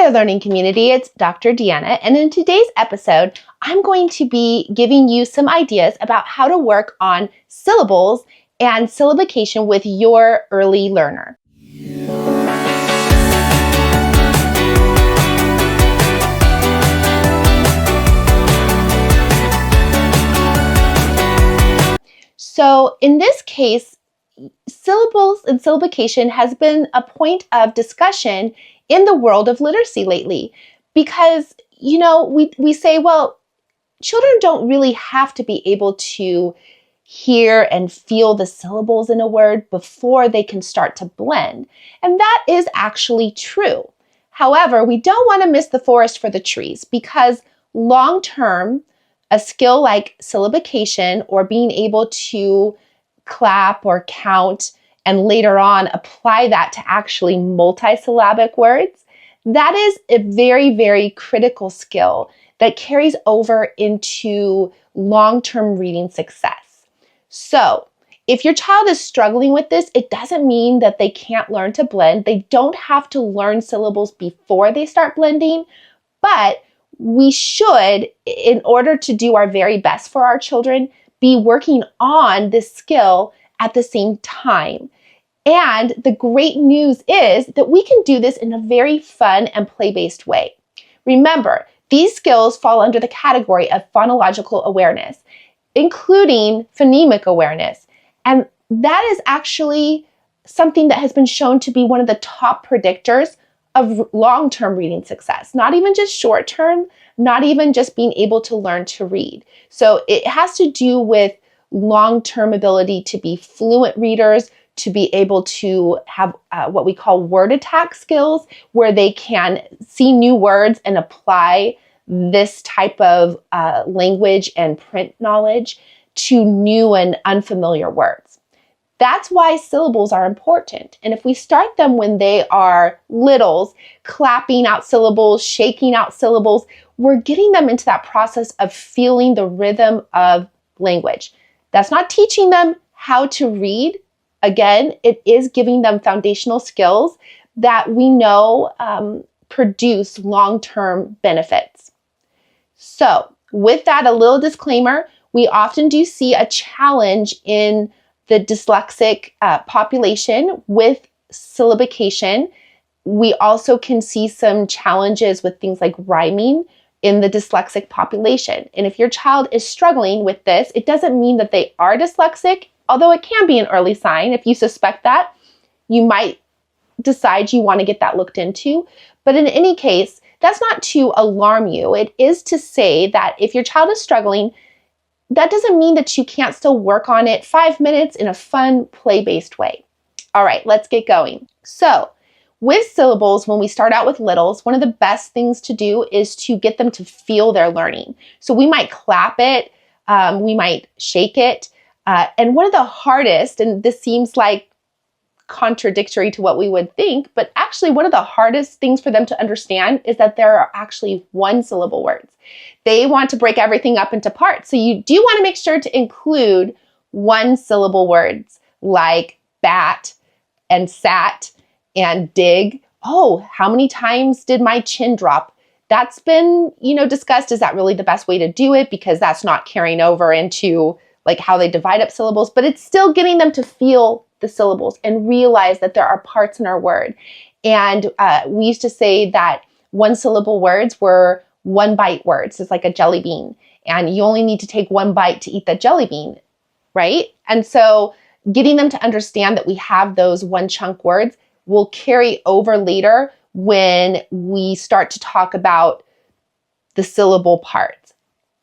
there, learning community. It's Dr. Deanna, and in today's episode, I'm going to be giving you some ideas about how to work on syllables and syllabication with your early learner. So in this case, syllables and syllabication has been a point of discussion in the world of literacy lately because, we say, well, children don't really have to be able to hear and feel the syllables in a word before they can start to blend. And that is actually true. However, we don't want to miss the forest for the trees because long-term, a skill like syllabication or being able to clap or count and later on apply that to actually multisyllabic words, that is a very, very critical skill that carries over into long-term reading success. So if your child is struggling with this, it doesn't mean that they can't learn to blend. They don't have to learn syllables before they start blending, but we should, in order to do our very best for our children, be working on this skill at the same time. And the great news is that we can do this in a very fun and play-based way. Remember, these skills fall under the category of phonological awareness, including phonemic awareness. And that is actually something that has been shown to be one of the top predictors of long-term reading success, not even just short-term, not even just being able to learn to read. So it has to do with long-term ability to be fluent readers, to be able to have what we call word attack skills, where they can see new words and apply this type of language and print knowledge to new and unfamiliar words. That's why syllables are important. And if we start them when they are littles, clapping out syllables, shaking out syllables, we're getting them into that process of feeling the rhythm of language. That's not teaching them how to read. Again, it is giving them foundational skills that we know produce long-term benefits. So with that, a little disclaimer, we often do see a challenge in the dyslexic population with syllabication. We also can see some challenges with things like rhyming in the dyslexic population. And if your child is struggling with this, it doesn't mean that they are dyslexic, although it can be an early sign. If you suspect that, you might decide you want to get that looked into. But in any case, that's not to alarm you. It is to say that if your child is struggling, that doesn't mean that you can't still work on it 5 minutes in a fun, play-based way. All right, let's get going. So with syllables, when we start out with littles, one of the best things to do is to get them to feel their learning. So we might clap it, we might shake it, and one of the hardest, and this seems like contradictory to what we would think, but actually one of the hardest things for them to understand is that there are actually one-syllable words. They want to break everything up into parts. So you do want to make sure to include one-syllable words like bat and sat and dig. Oh, how many times did my chin drop? That's been, discussed. Is that really the best way to do it? Because that's not carrying over into like how they divide up syllables, but it's still getting them to feel the syllables and realize that there are parts in our word. And we used to say that one-syllable words were one-bite words. It's like a jelly bean. And you only need to take one bite to eat that jelly bean, right? And so getting them to understand that we have those one-chunk words will carry over later when we start to talk about the syllable parts.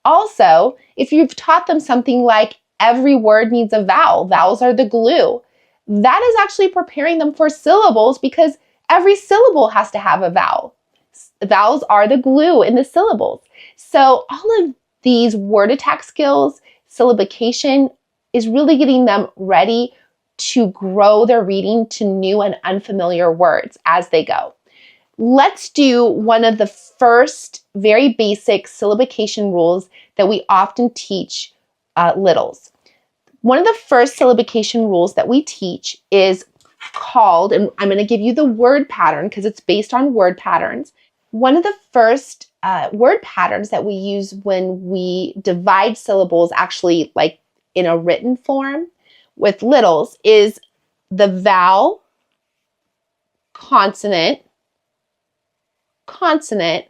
Also, if you've taught them something like every word needs a vowel, vowels are the glue, that is actually preparing them for syllables because every syllable has to have a vowel. Vowels are the glue in the syllables. So all of these word attack skills, syllabication, is really getting them ready to grow their reading to new and unfamiliar words as they go. Let's do one of the first very basic syllabication rules that we often teach littles. One of the first syllabication rules that we teach is called, and I'm going to give you the word pattern because it's based on word patterns. One of the first word patterns that we use when we divide syllables, actually like in a written form with littles, is the vowel, consonant, consonant,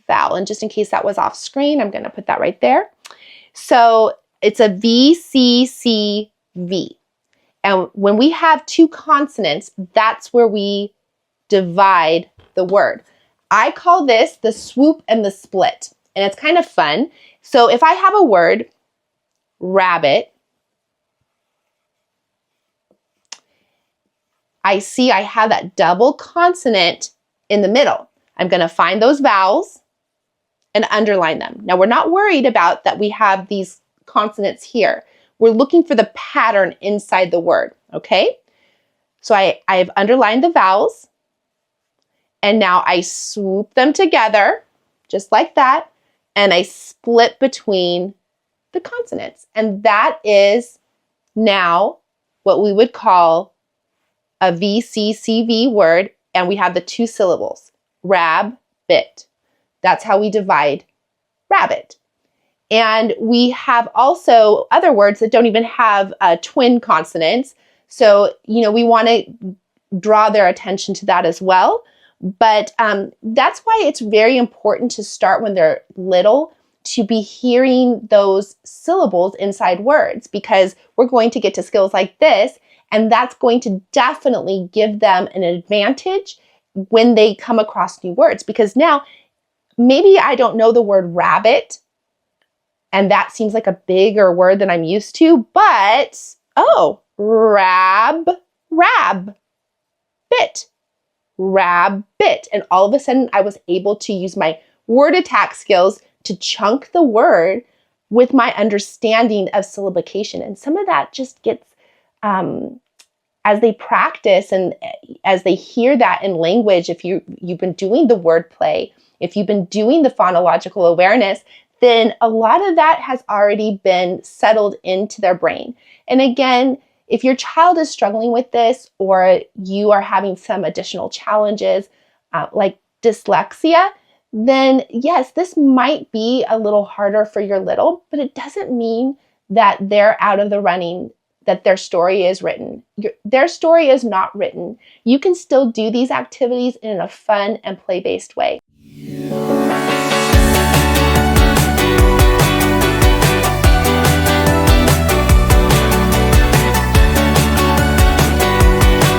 vowel. And just in case that was off screen, I'm going to put that right there. So it's a V, C, C, V. And when we have two consonants, that's where we divide the word. I call this the swoop and the split, and it's kind of fun. So if I have a word, rabbit, I see I have that double consonant in the middle. I'm going to find those vowels and underline them. Now, we're not worried about that we have these consonants here. We're looking for the pattern inside the word, okay? So I've underlined the vowels, and now I swoop them together, just like that, and I split between the consonants. And that is now what we would call a VCCV word, and we have the two syllables, rab-bit. That's how we divide rabbit. And we have also other words that don't even have twin consonants. So, we want to draw their attention to that as well. But that's why it's very important to start when they're little, to be hearing those syllables inside words, because we're going to get to skills like this, and that's going to definitely give them an advantage when they come across new words. Because now, maybe I don't know the word rabbit, and that seems like a bigger word than I'm used to, but, rab, bit, rabbit. And all of a sudden, I was able to use my word attack skills to chunk the word with my understanding of syllabication. And some of that just gets, as they practice and as they hear that in language, if you've been doing the word play, if you've been doing the phonological awareness, then a lot of that has already been settled into their brain. And again, if your child is struggling with this, or you are having some additional challenges like dyslexia, then yes, this might be a little harder for your little, but it doesn't mean that they're out of the running, that their story is written. Their story is not written. You can still do these activities in a fun and play-based way.